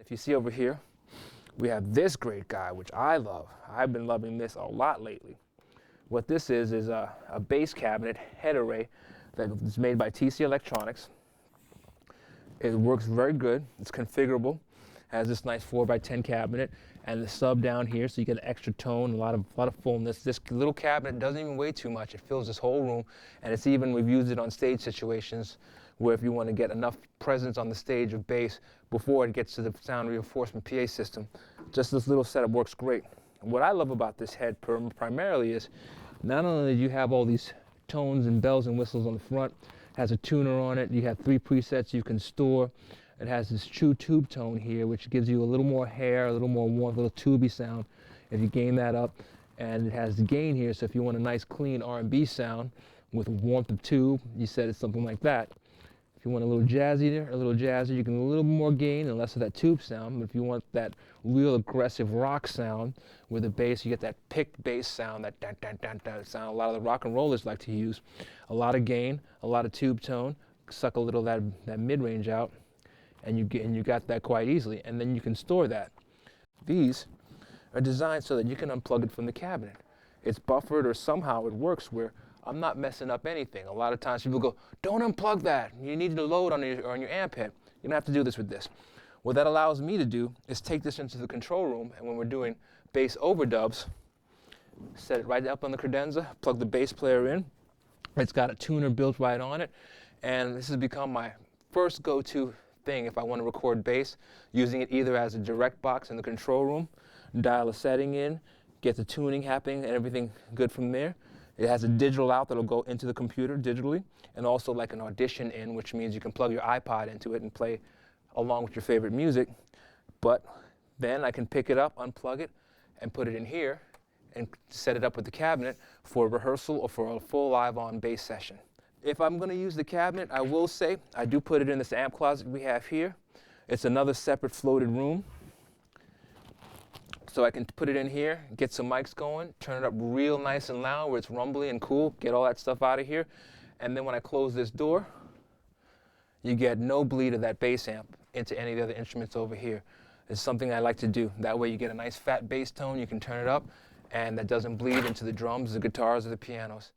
If you see over here, we have this great guy, which I love. I've been loving this a lot lately. What this is a bass cabinet head array that is made by TC Electronics. It works very good. It's configurable. Has this nice 4x10 cabinet and the sub down here, so you get an extra tone, a lot of fullness. This little cabinet doesn't even weigh too much. It fills this whole room, and it's even, we've used it on stage situations where if you want to get enough presence on the stage of bass before it gets to the sound reinforcement PA system, just this little setup works great. What I love about this head primarily is not only do you have all these tones and bells and whistles on the front, it has a tuner on it, you have 3 presets you can store. It has this true tube tone here, which gives you a little more hair, a little more warmth, a little tubey sound if you gain that up. And it has the gain here, so if you want a nice clean R&B sound with warmth of tube, you set it something like that. If you want a little jazzier, you can a little more gain and less of that tube sound. But if you want that real aggressive rock sound with the bass, you get that picked bass sound, that dun, dun, dun, dun sound a lot of the rock and rollers like to use. A lot of gain, a lot of tube tone, suck a little of that mid-range out, and you got that quite easily. And then you can store that. These are designed so that you can unplug it from the cabinet. It's buffered, or somehow it works where I'm not messing up anything. A lot of times people go, don't unplug that. You need to load on your amp head. You don't have to do this with this. What that allows me to do is take this into the control room, and when we're doing bass overdubs, set it right up on the credenza, plug the bass player in. It's got a tuner built right on it, and this has become my first go-to thing if I want to record bass, using it either as a direct box in the control room, dial a setting in, get the tuning happening and everything good from there. It has a digital out that'll go into the computer digitally, and also like an audition in, which means you can plug your iPod into it and play along with your favorite music. But then I can pick it up, unplug it, and put it in here and set it up with the cabinet for a rehearsal or for a full live-on bass session. If I'm going to use the cabinet, I will say I do put it in this amp closet we have here. It's another separate floated room. So I can put it in here, get some mics going, turn it up real nice and loud where it's rumbly and cool, get all that stuff out of here. And then when I close this door, you get no bleed of that bass amp into any of the other instruments over here. It's something I like to do. That way you get a nice fat bass tone, you can turn it up, and that doesn't bleed into the drums, the guitars, or the pianos.